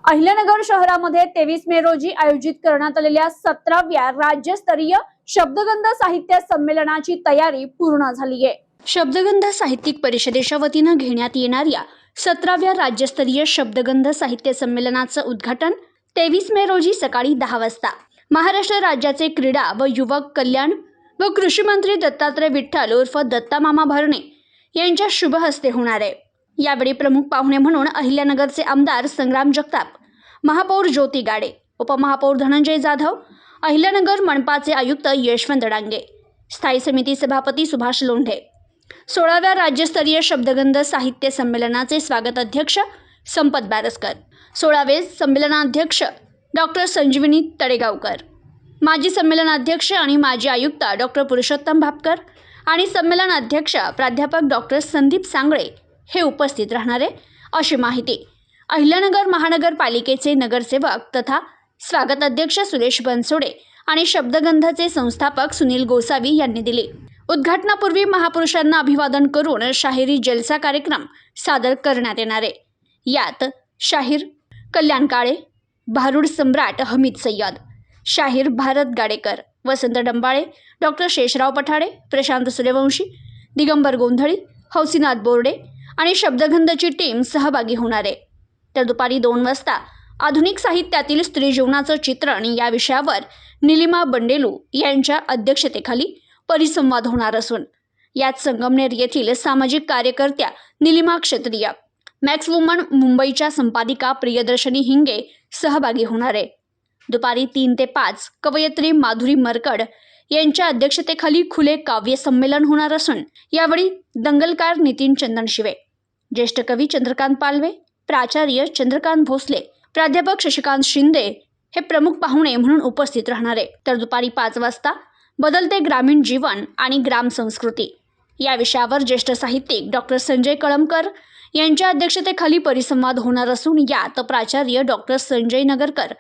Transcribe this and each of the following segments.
अहिल्यानगर शहरामध्ये 23 मे रोजी आयोजित करण्यात आलेल्या 17व्या राज्यस्तरीय शब्दगंध साहित्य संमेलनाची तयारी पूर्ण झाली आहे। शब्दगंध साहित्यिक परिषदेच्या वतीनं घेण्यात येणाऱ्या 17व्या राज्यस्तरीय शब्दगंध साहित्य संमेलनाचं उद्घाटन 23 मे रोजी सकाळी 10 वाजता महाराष्ट्र राज्याचे क्रीडा व युवक कल्याण व कृषी मंत्री दत्तात्रय विठ्ठल उर्फ दत्ता मामा भरणे यांच्या शुभ हस्ते होणार आहे। यावेळी प्रमुख पाहुणे म्हणून अहिल्यानगरचे आमदार संग्राम जगताप, महापौर ज्योती गाडे, उपमहापौर धनंजय जाधव, अहिल्यानगर मनपाचे आयुक्त यशवंत डांगे, स्थायी समिती सभापती सुभाष लोंढे, 16व्या राज्यस्तरीय शब्दगंध साहित्य संमेलनाचे स्वागत अध्यक्ष संपत बारसकर, 16वे संमेलनाध्यक्ष डॉक्टर संजीवनी तडेगावकर, माजी संमेलनाध्यक्ष आणि माजी आयुक्त डॉक्टर पुरुषोत्तम भापकर आणि संमेलनाध्यक्ष प्राध्यापक डॉक्टर संदीप सांगळे हे उपस्थित राहणारे अशी माहिती अहिल्यानगर महानगरपालिकेचे नगरसेवक तथा स्वागत अध्यक्ष सुरेश बनसोडे आणि शब्दगंधचे संस्थापक सुनील गोसावी यांनी दिली। उद्घाटनापूर्वी महापुरुषांना अभिवादन करून शाहिरी जलसा कार्यक्रम सादर करण्यात येणार आहे। यात शाहीर कल्याण काळे, भारुड सम्राट हमीद सय्यद, शाहीर भारत गाडेकर, वसंत डंबाळे, डॉक्टर शेषराव पठाडे, प्रशांत सूर्यवंशी, दिगंबर गोंधळी, हौसीनाथ बोर्डे आणि शब्दगंधची टीम सहभागी होणार आहे। तर दुपारी 2 वाजता आधुनिक साहित्यातील स्त्री जीवनाचं चित्रण या विषयावर निलिमा बंडेलू यांच्या अध्यक्षतेखाली परिसंवाद होणार असून यात संगमनेर येथील सामाजिक कार्यकर्त्या निलिमा क्षत्रिय, मॅक्स वुमन मुंबईच्या संपादिका प्रियदर्शनी हिंगे सहभागी होणार आहे। दुपारी 3 ते 5 कवयित्री माधुरी मरकड यांच्या अध्यक्षतेखाली खुले काव्य संमेलन होणार असून यावेळी दंगलकार नितीन चंदनशिवे, ज्येष्ठ कवी चंद्रकांत पालवे, प्राचार्य चंद्रकांत भोसले, प्राध्यापक शशिकांत शिंदे हे प्रमुख पाहुणे म्हणून उपस्थित राहणार आहे। तर दुपारी 5 वाजता बदलते ग्रामीण जीवन आणि ग्राम संस्कृती या विषयावर ज्येष्ठ साहित्यिक डॉक्टर संजय कळमकर यांच्या अध्यक्षतेखाली परिसंवाद होणार असून यात प्राचार्य डॉक्टर संजय नगरकर,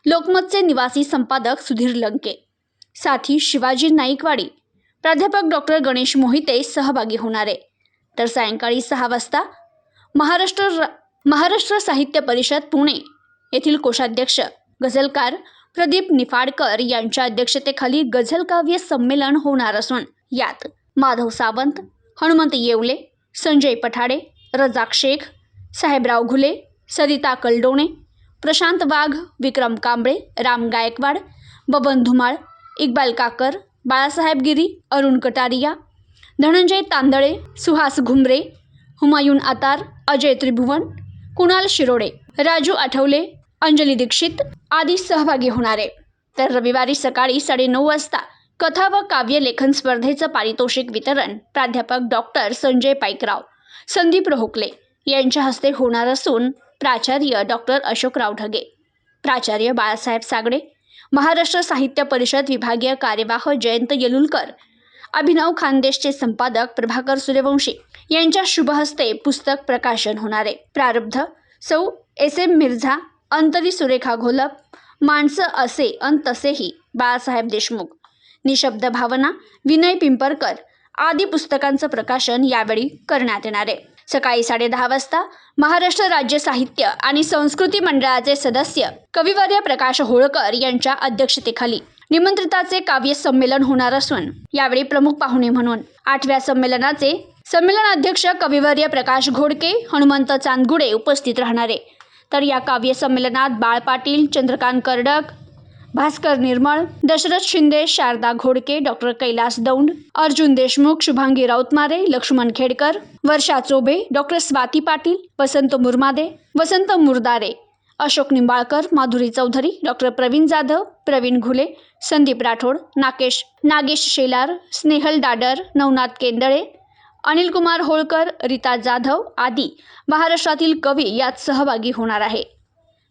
लोकमतचे निवासी संपादक सुधीर लंके, साथी शिवाजी नाईकवाडी, प्राध्यापक डॉक्टर गणेश मोहिते सहभागी होणार आहे। तर सायंकाळी 6 वाजता महाराष्ट्र साहित्य परिषद पुणे येथील कोषाध्यक्ष गझलकार प्रदीप निफाडकर यांच्या अध्यक्षतेखाली गझल काव्य संमेलन होणार असून यात माधव सावंत, हनुमंत येवले, संजय पठाडे, रजाक शेख, साहेबराव घुले, सरिता कलडोणे, प्रशांत वाघ, विक्रम कांबळे, राम गायकवाड, बबन धुमाळ, इक्बाल काकर, बाळासाहेब गिरी, अरुण कटारिया, धनंजय तांदळे, सुहास घुमरे, हुमायून आतार, अजय त्रिभुवन, कुणाल शिरोडे, राजू आठवले, अंजली दीक्षित आदी सहभागी होणार आहे। तर रविवारी सकाळी 9:30 वाजता कथा व काव्य लेखन स्पर्धेचं पारितोषिक वितरण प्राध्यापक डॉक्टर संजय पाईकराव, संदीप रोहकले यांच्या हस्ते होणार असून प्राचार्य डॉक्टर अशोकराव ढगे, प्राचार्य बाळासाहेब सागडे, महाराष्ट्र साहित्य परिषद विभागीय कार्यवाह जयंत येलुलकर, अभिनव खानदेशचे संपादक प्रभाकर सूर्यवंशी यांच्या शुभ हस्ते पुस्तक प्रकाशन होणार आहे। प्रारब्ध सौ SM मिर्झा, अंतरी सुरेखा घोलप, माणसं असे अन तसेही बाळासाहेब देशमुख, निशब्द भावना विनय पिंपरकर आदी पुस्तकांचं प्रकाशन यावेळी करण्यात येणार आहे। सकाळी 10:30 वाजता महाराष्ट्र राज्य साहित्य आणि संस्कृती मंडळाचे सदस्य कविवर्य प्रकाश होळकर यांच्या अध्यक्षतेखाली निमंत्रिताचे काव्य संमेलन होणार असून यावेळी प्रमुख पाहुणे म्हणून 8व्या संमेलनाचे संमेलनाध्यक्ष कविवर्य प्रकाश घोडके, हनुमंत चांदगुडे उपस्थित राहणारे। तर या काव्य संमेलनात बाळ पाटील, चंद्रकांत कर्डक, भास्कर निर्मळ, दशरथ शिंदे, शारदा घोडके, डॉक्टर कैलास दौंड, अर्जुन देशमुख, शुभांगी राऊतमारे, लक्ष्मण खेडकर, वर्षा चोबे, डॉक्टर स्वाती पाटील, वसंत मुरमादे, वसंत मुरदारे, अशोक निंबाळकर, माधुरी चौधरी, डॉक्टर प्रवीण जाधव, प्रवीण घुले, संदीप राठोड, नागेश शेलार, स्नेहल डाडर, नवनाथ केंदळे, अनिल कुमार होळकर, रीता जाधव आदी महाराष्ट्रातील कवी यात सहभागी होणार आहे।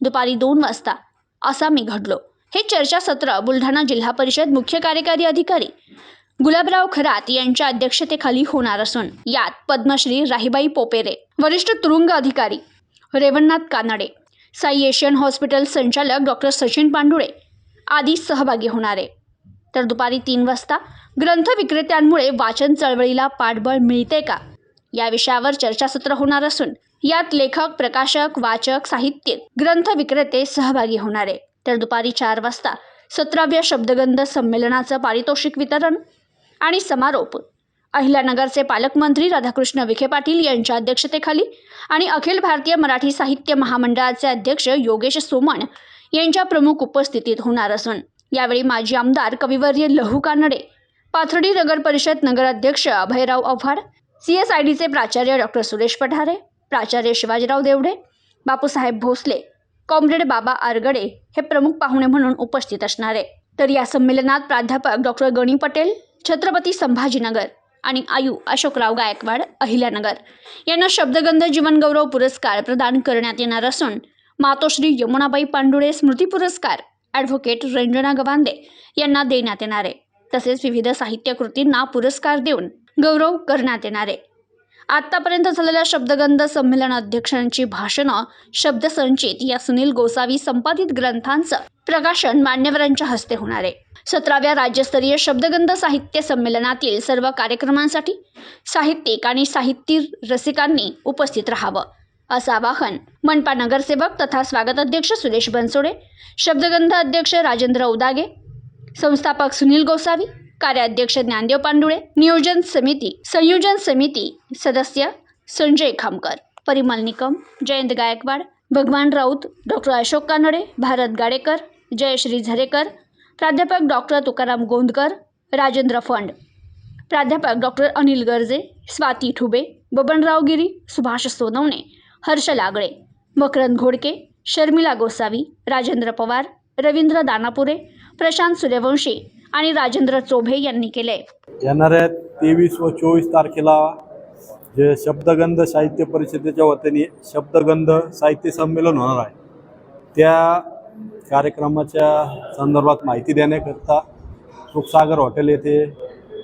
दुपारी 2 वाजता असा मी घडलो हे चर्चासत्र बुलढाणा जिल्हा परिषद मुख्य कार्यकारी अधिकारी गुलाबराव खरात यांच्या अध्यक्षतेखाली होणार असून यात पद्मश्री राहीबाई पोपेरे, वरिष्ठ तुरुंग अधिकारी रेवणनाथ कानडे, साई एशियन हॉस्पिटल संचालक डॉक्टर सचिन पांडुळे आदी सहभागी होणार आहे। तर दुपारी 3 वाजता ग्रंथ विक्रेत्यांमुळे वाचन चळवळीला पाठबळ मिळते का या विषयावर चर्चासत्र होणार असून यात लेखक, प्रकाशक, वाचक, साहित्यिक, ग्रंथ विक्रेते सहभागी होणार आहे। तर दुपारी 4 वाजता 17व्या शब्दगंध संमेलनाचं पारितोषिक वितरण आणि समारोप अहिल्यानगरचे पालकमंत्री राधाकृष्ण विखे पाटील यांच्या अध्यक्षतेखाली आणि अखिल भारतीय मराठी साहित्य महामंडळाचे अध्यक्ष योगेश सोमण यांच्या प्रमुख उपस्थितीत होणार असून यावेळी माजी आमदार कविवर्य लहू कानडे, पाथर्डी नगर परिषद नगराध्यक्ष अभयराव आव्हाड, CSIDचे प्राचार्य डॉक्टर सुरेश पठारे, प्राचार्य शिवाजीराव देवडे, बापूसाहेब भोसले, कॉम्रेड बाबा आरगडे हे प्रमुख पाहुणे म्हणून उपस्थित असणार आहे। तर या संमेलनात प्राध्यापक डॉक्टर गणी पटेल, छत्रपती संभाजीनगर आणि आयु अशोकराव गायकवाड, अहिल्यानगर यांना शब्दगंध जीवनगौरव पुरस्कार प्रदान करण्यात येणार असून मातोश्री यमुनाबाई पांडुळे स्मृती पुरस्कार ॲडव्होकेट रंजना गवांदे यांना देण्यात येणार आहे। तसेच विविध साहित्य कृतींना पुरस्कार देऊन गौरव करण्यात येणार आहे। आतापर्यंत झालेल्या शब्दगंध संमेलन अध्यक्षांची भाषणं, शब्दसंचित या सुनील गोसावी संपादित ग्रंथांचं प्रकाशन मान्यवरांच्या हस्ते होणार आहे। 17व्या राज्यस्तरीय शब्दगंध साहित्य संमेलनातील सर्व कार्यक्रमांसाठी साहित्यिक आणि साहित्य रसिकांनी उपस्थित राहावं असं आवाहन मनपा नगरसेवक तथा स्वागत अध्यक्ष सुरेश बनसोडे, शब्दगंध अध्यक्ष राजेंद्र उदागे, संस्थापक सुनील गोसावी, कार्याध्यक्ष ज्ञानदेव पांडुळे, संयोजन समिती सदस्य संजय खामकर, परिमल निकम, जयंत गायकवाड, भगवान राऊत, डॉक्टर अशोक कानडे, भारत गाडेकर, जयश्री झरेकर, प्राध्यापक डॉक्टर तुकाराम गोंदकर, राजेंद्र फंड, प्राध्यापक डॉक्टर अनिल गर्जे, स्वाती ठुबे, बबनराव गिरी, सुभाष सोनवणे, हर्ष लागळे, मकरंद घोडके, शर्मिला गोसावी, राजेंद्र पवार, रवींद्र दानापुरे, प्रशांत सूर्यवंशी आणि राजेंद्र चोभे यांनी केले। येणाऱ्या 23 व 24 तारखेला जे शब्दगंध साहित्य परिषदेच्या वतीने शब्दगंध साहित्य संमेलन होणार आहे, त्या कार्यक्रमाच्या संदर्भात माहिती देण्याकरता सुखसागर हॉटेल येथे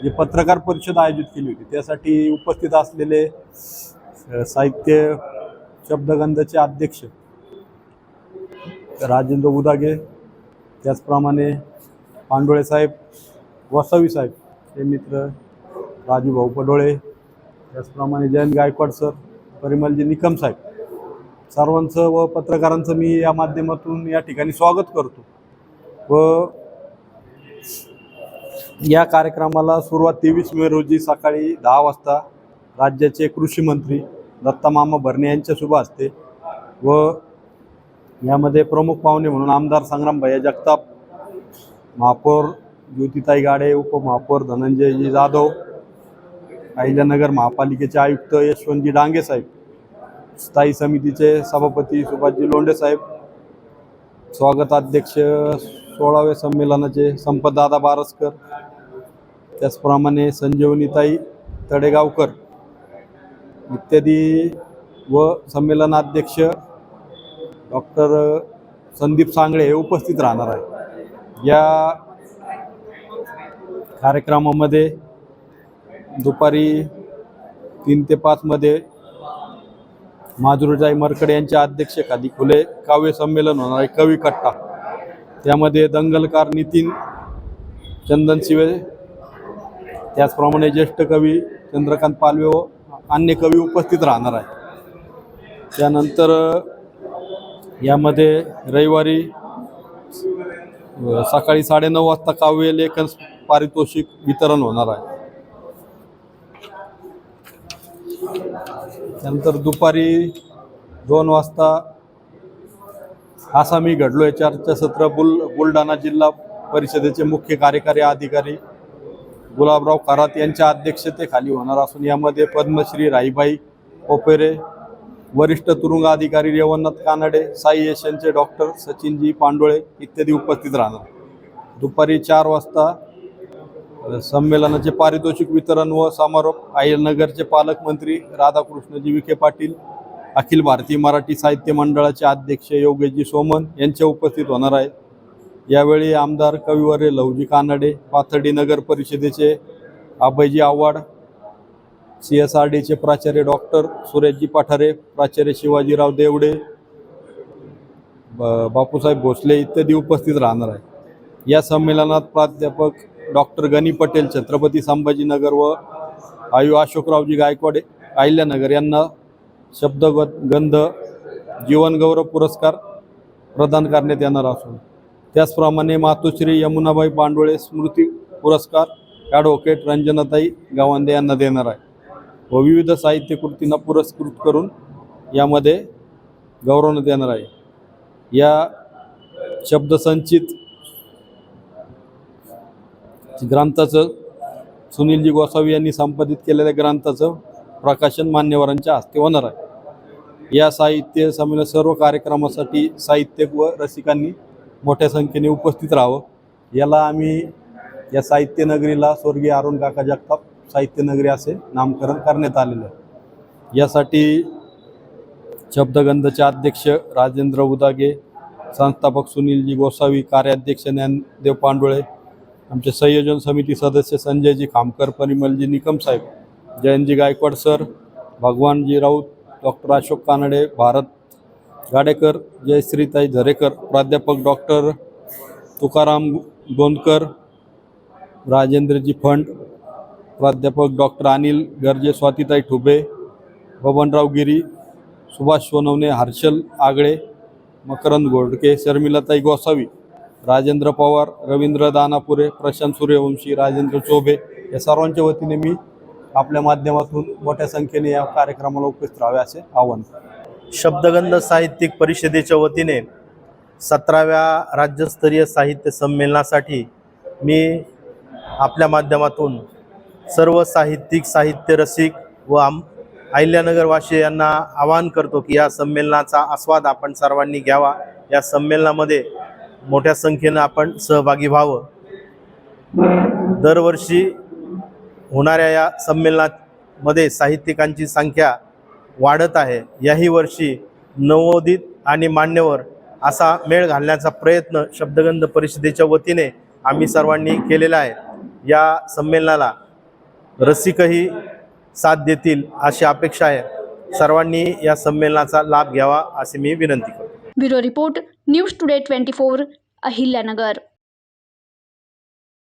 जी पत्रकार परिषद आयोजित केली होती, त्यासाठी उपस्थित असलेले साहित्य शब्दगंधचे अध्यक्ष राजेंद्र उदागे, त्याचप्रमाणे पांडुळे साहेब, वसावी साहेब हे मित्र, राजू भाऊ पडोळे, त्याचप्रमाणे जयंत गायकवाड सर, परिमलजी निकम साहेब, सर्वांचं व पत्रकारांचं मी या माध्यमातून या ठिकाणी स्वागत करतो। व या कार्यक्रमाला सुरुवात 23 मे रोजी सकाळी 10 वाजता राज्याचे कृषी मंत्री दत्तामामा भरणे यांच्या शुभ हस्ते व यामध्ये प्रमुख पाहुणे म्हणून आमदार संग्राम भैया जगताप, महापौर ज्योतिताई गाडे, उपमहापौर धनंजयजी जाधव, अहिल्यानगर महापालिकेचे आयुक्त यशवंतजी डांगे साहेब, स्थायी समितीचे सभापती सुभाषजी लोंढे साहेब, स्वागताध्यक्ष 16व्या संमेलनाचे संपतदादा बारसकर, त्याचप्रमाणे संजीवनीताई तडेगावकर इत्यादी व संमेलनाध्यक्ष डॉक्टर संदीप सांगळे हे उपस्थित राहणार आहे। या कार्यक्रमामध्ये दुपारी 3 ते 5 मध्ये माधुरीताई मरकडे यांच्या अध्यक्षतेखाली खुले काव्य संमेलन होणार आहे, कवी कट्टा। त्यामध्ये दंगलकार नितीन चंदनशिवे, त्याचप्रमाणे ज्येष्ठ कवी चंद्रकांत पालवे व अन्य कवी उपस्थित राहणार आहे। त्यानंतर यामध्ये रविवारी सकाळी 9:30 वाजता काव्य लेखन पारितोषिक वितरण होणार आहे। त्यानंतर दुपारी 2 वाजता आसामी घडलोय चर्चासत्र बुलढाणा जिल्हा परिषदेचे मुख्य कार्यकारी अधिकारी गुलाबराव खरात यांच्या अध्यक्षतेखाली होणार असून यामध्ये पद्मश्री राईबाई पोपेरे, वरिष्ठ तुरुंग अधिकारी रेवणनाथ कानडे, साई यशनचे डॉक्टर सचिनजी पांडुळे इत्यादी उपस्थित राहणार। दुपारी 4 वाजता संमेलनाचे पारितोषिक वितरण व समारोप अहिल्यानगरचे पालकमंत्री राधाकृष्णजी विखे पाटील, अखिल भारतीय मराठी साहित्य मंडळाचे अध्यक्ष योगेशजी सोमन यांच्या उपस्थित होणार आहे। यावेळी आमदार कविवर्य लहूजी कानडे, पाथर्डी नगर परिषदेचे अभयजी आव्हाड, CSRDचे प्राचार्य डॉक्टर सुरेशजी पठारे, प्राचार्य शिवाजीराव देवडे, बापूसाहेब भोसले इत्यादी उपस्थित राहणार आहे। या संमेलनात प्राध्यापक डॉक्टर गणी पटेल, छत्रपती संभाजीनगर व आयु अशोकरावजी गायकवाड, अहिल्यानगर यांना शब्दगंध जीवनगौरव पुरस्कार प्रदान करण्यात येणार असून त्याचप्रमाणे मातोश्री यमुनाबाई पांडोळे स्मृती पुरस्कार ॲडव्होकेट रंजनाताई गावंदे यांना देणार आहे व विविध साहित्य कृतींना पुरस्कृत करून यामध्ये गौरवण्यात येणार आहे. या शब्दसंचित ग्रंथाचं सुनीलजी गोसावी यांनी संपादित केलेल्या ग्रंथाचं प्रकाशन मान्यवरांच्या हस्ते होणार आहे. या साहित्य संमेलन सर्व कार्यक्रमासाठी साहित्यिक व रसिकांनी मोठ्या संख्येने उपस्थित राहावं. याला आम्ही या साहित्य नगरीला स्वर्गीय अरुण काका जगताप साहित्य नगरी असे नामकरण करण्यात आलेलं आहे. यासाठी शब्दगंधचे अध्यक्ष राजेंद्र उदागे, संस्थापक सुनीलजी गोसावी, कार्याध्यक्ष ज्ञानदेव पांडोळे, आमचे संयोजन समिती सदस्य संजयजी खामकर, परिमलजी निकम साहेब, जयंतजी गायकवाड सर, भगवानजी राऊत, डॉक्टर अशोक कानडे, भारत गाडेकर, जयश्रीताई झरेकर, प्राध्यापक डॉक्टर तुकाराम गोंदकर, राजेंद्रजी फंड, प्राध्यापक डॉक्टर अनिल गर्जे, स्वातीताई ठुबे, बबनराव गिरी, सुभाष सोनवणे, हर्षल आगळे, मकरंद घोडके, शर्मिलाताई गोसावी, राजेंद्र पवार, रवींद्र दानापुरे, प्रशांत सूर्यवंशी, राजेंद्र चोबे या सर्वांच्या वतीने मी आपल्या माध्यमातून मोठ्या संख्येने या कार्यक्रमाला उपस्थित राहावे असे आवाहन. शब्दगंध साहित्यिक परिषदेच्या वतीने 17व्या राज्यस्तरीय साहित्य संमेलनासाठी मी आपल्या माध्यमातून सर्व साहित्यिक, साहित्य रसिक व अहिल्यानगरवासी यांना आवाहन करतो की या संमेलनाचा आस्वाद आपण सर्वांनी घ्यावा. या संमेलनामध्ये मोठ्या संख्येनं आपण सहभागी व्हावं. दरवर्षी होणाऱ्या या संमेलनामध्ये साहित्यिकांची संख्या वाढत आहे. याही वर्षी नवोदित आणि मान्यवर असा मेळ घालण्याचा प्रयत्न शब्दगंध परिषदेच्या वतीने आम्ही सर्वांनी केलेला आहे. या संमेलनाला रसिकही साथ देतील अशी अपेक्षा आहे. सर्वांनी या संमेलनाचा लाभ घ्यावा असे मी विनंती करतो. Bureau report, news today 24, Ahilyanagar.